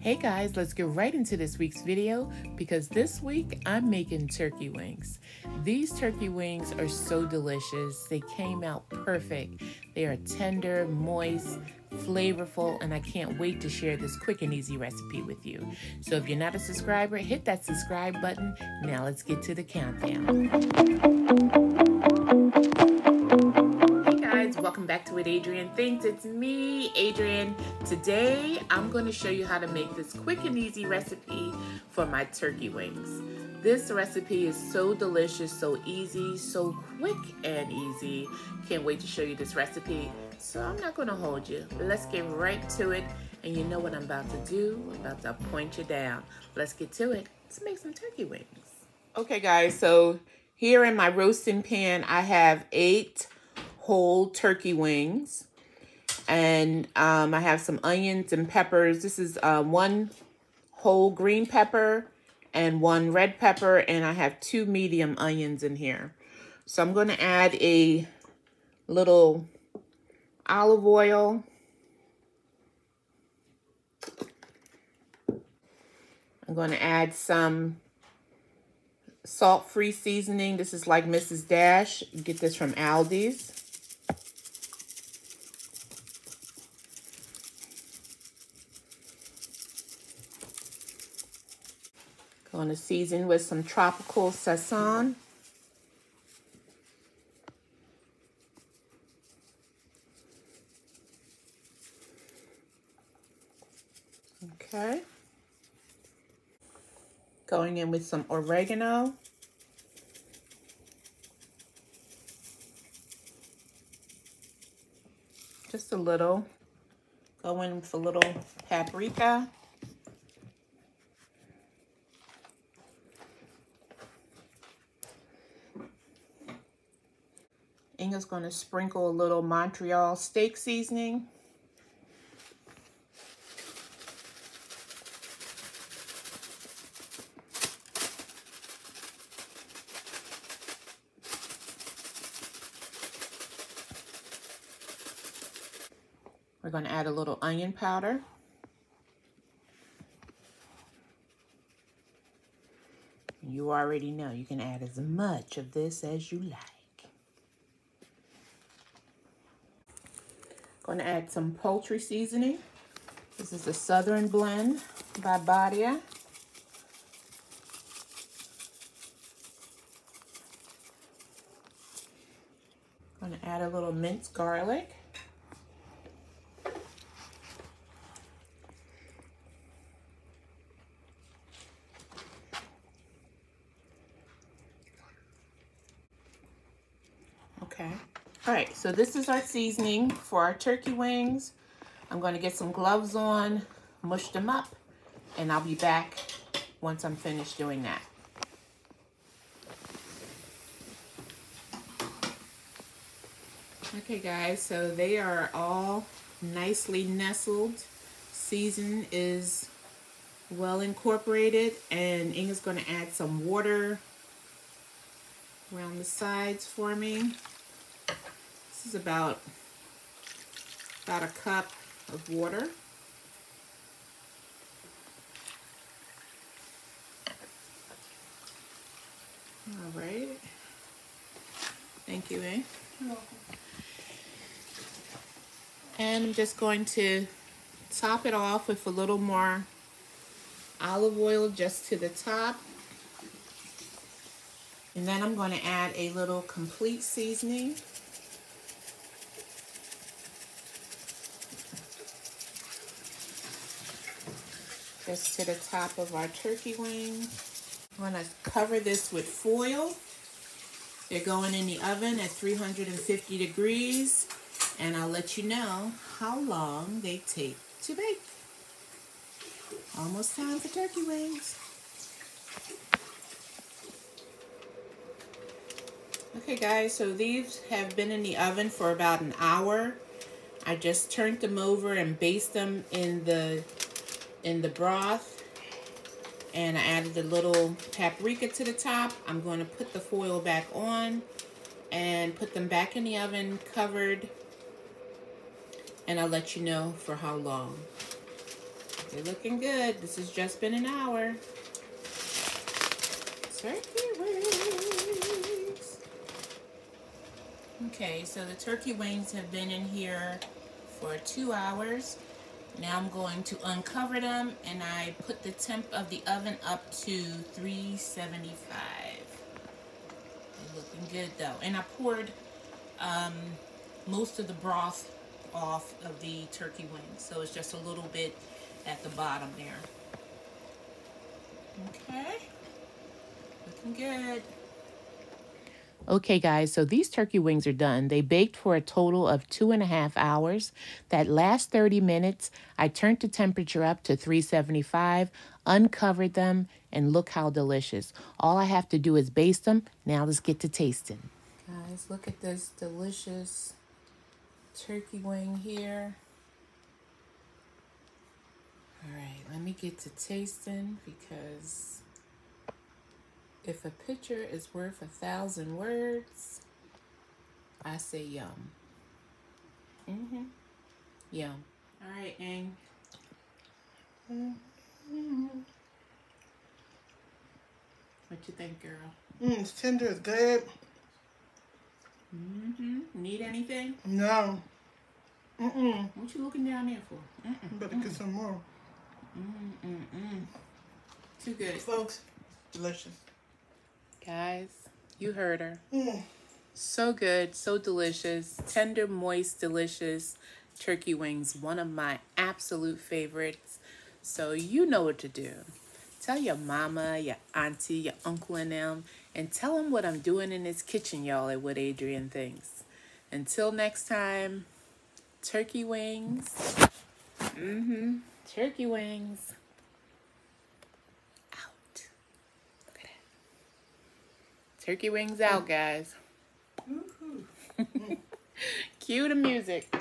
Hey guys, let's get right into this week's video because this week I'm making turkey wings. These turkey wings are so delicious. They came out perfect. They are tender, moist, flavorful, and I can't wait to share this quick and easy recipe with you. So if you're not a subscriber, hit that subscribe button. Now let's get to the countdown. Welcome back to What Adrienne Thinks. It's me, Adrienne. Today, I'm going to show you how to make this quick and easy recipe for my turkey wings. This recipe is so delicious, so easy, so quick and easy. Can't wait to show you this recipe. So I'm not going to hold you. Let's get right to it. And you know what I'm about to do? I'm about to point you down. Let's get to it. Let's make some turkey wings. Okay, guys. So here in my roasting pan, I have 8 whole turkey wings, and I have some onions and peppers. This is 1 whole green pepper and 1 red pepper, and I have 2 medium onions in here. So I'm going to add a little olive oil. I'm going to add some salt-free seasoning. This is like Mrs. Dash. You get this from Aldi's. Going to season with some tropical sazon. Okay. Going in with some oregano. Just a little. Go in with a little paprika. Inga's going to sprinkle a little Montreal steak seasoning. We're going to add a little onion powder. You already know you can add as much of this as you like. Going to add some poultry seasoning. This is the Southern Blend by Badia. Going to add a little minced garlic. Okay. All right, so this is our seasoning for our turkey wings. I'm going to get some gloves on, mush them up, and I'll be back once I'm finished doing that. Okay, guys, so they are all nicely nestled. Season is well incorporated, and Inga's going to add some water around the sides for me. This is about a cup of water. All right. Thank you, eh? You're welcome. And I'm just going to top it off with a little more olive oil just to the top. And then I'm going to add a little complete seasoning. Just to the top of our turkey wing. I'm going to cover this with foil. They're going in the oven at 350 degrees. And I'll let you know how long they take to bake. Almost time for turkey wings. Okay guys, so these have been in the oven for about an hour. I just turned them over and basted them in the broth, and I added a little paprika to the top. I'm going to put the foil back on and put them back in the oven covered, and I'll let you know for how long. They're looking good. This has just been an hour. Turkey wings. Okay, so the turkey wings have been in here for 2 hours. Now I'm going to uncover them, and I put the temp of the oven up to 375. They're looking good though. And I poured most of the broth off of the turkey wings, so it's just a little bit at the bottom there. Okay, looking good. Okay guys, so these turkey wings are done. They baked for a total of 2.5 hours. That last 30 minutes, I turned the temperature up to 375, uncovered them, and look how delicious. All I have to do is baste them. Now let's get to tasting. Guys, look at this delicious turkey wing here. All right, let me get to tasting, because if a picture is worth 1,000 words, I say yum. Yum. All right, Ang. What you think, girl? It's tender, it's good. Need anything? No. What you looking down there for? Better get some more. Too good. Folks, delicious. Guys, you heard her. So good, so delicious. Tender, moist, delicious turkey wings. One of my absolute favorites. So you know what to do. Tell your mama, your auntie, your uncle and them, and tell them what I'm doing in this kitchen, y'all, at What Adrian Thinks. Until next time, turkey wings. Turkey wings. Out. Look at that. Turkey wings out, guys. Cue the music.